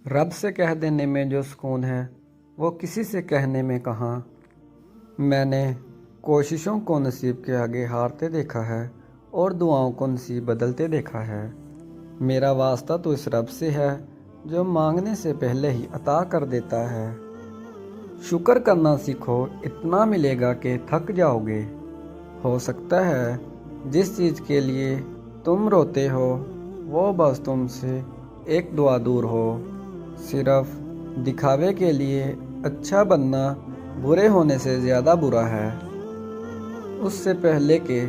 रब से कह देने में जो सुकून है वो किसी से कहने में कहाँ। मैंने कोशिशों को नसीब के आगे हारते देखा है और दुआओं को नसीब बदलते देखा है। मेरा वास्ता तो इस रब से है जो मांगने से पहले ही अता कर देता है। शुक्र करना सीखो, इतना मिलेगा कि थक जाओगे। हो सकता है जिस चीज़ के लिए तुम रोते हो वो बस तुमसे एक दुआ दूर हो। सिर्फ दिखावे के लिए अच्छा बनना बुरे होने से ज़्यादा बुरा है। उससे पहले कि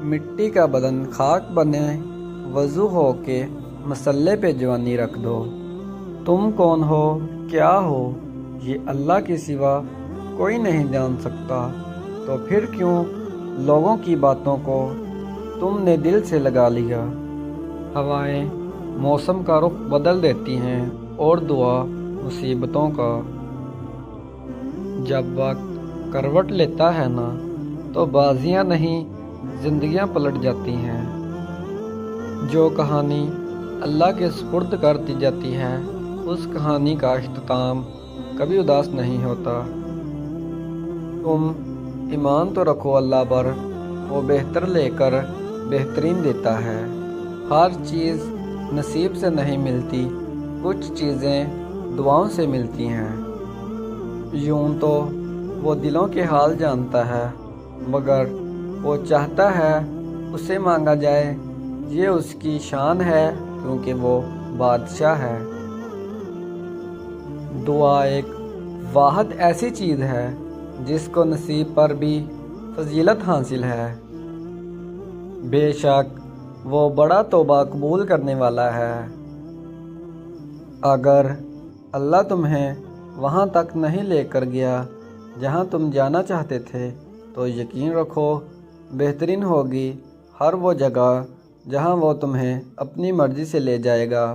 मिट्टी का बदन खाक बने, वज़ू हो के मसल्ले पे जवानी रख दो। तुम कौन हो, क्या हो, ये अल्लाह के सिवा कोई नहीं जान सकता। तो फिर क्यों लोगों की बातों को तुमने दिल से लगा लिया। हवाएं मौसम का रुख बदल देती हैं और दुआ मुसीबतों का। जब वक्त करवट लेता है ना, तो बाजियां नहीं जिंदगियां पलट जाती हैं। जो कहानी अल्लाह के सुपुर्द कर दी जाती है, उस कहानी का इख्तिताम कभी उदास नहीं होता। तुम ईमान तो रखो अल्लाह पर, वो बेहतर लेकर बेहतरीन देता है। हर चीज़ नसीब से नहीं मिलती, कुछ चीज़ें दुआओं से मिलती हैं। यूं तो वो दिलों के हाल जानता है, मगर वो चाहता है उसे मांगा जाए। ये उसकी शान है क्योंकि वो बादशाह है। दुआ एक वाहद ऐसी चीज़ है जिसको नसीब पर भी फजीलत हासिल है। बेशक वो बड़ा तौबा कबूल करने वाला है। अगर अल्लाह तुम्हें वहाँ तक नहीं लेकर गया जहाँ तुम जाना चाहते थे, तो यकीन रखो बेहतरीन होगी हर वो जगह जहाँ वो तुम्हें अपनी मर्ज़ी से ले जाएगा।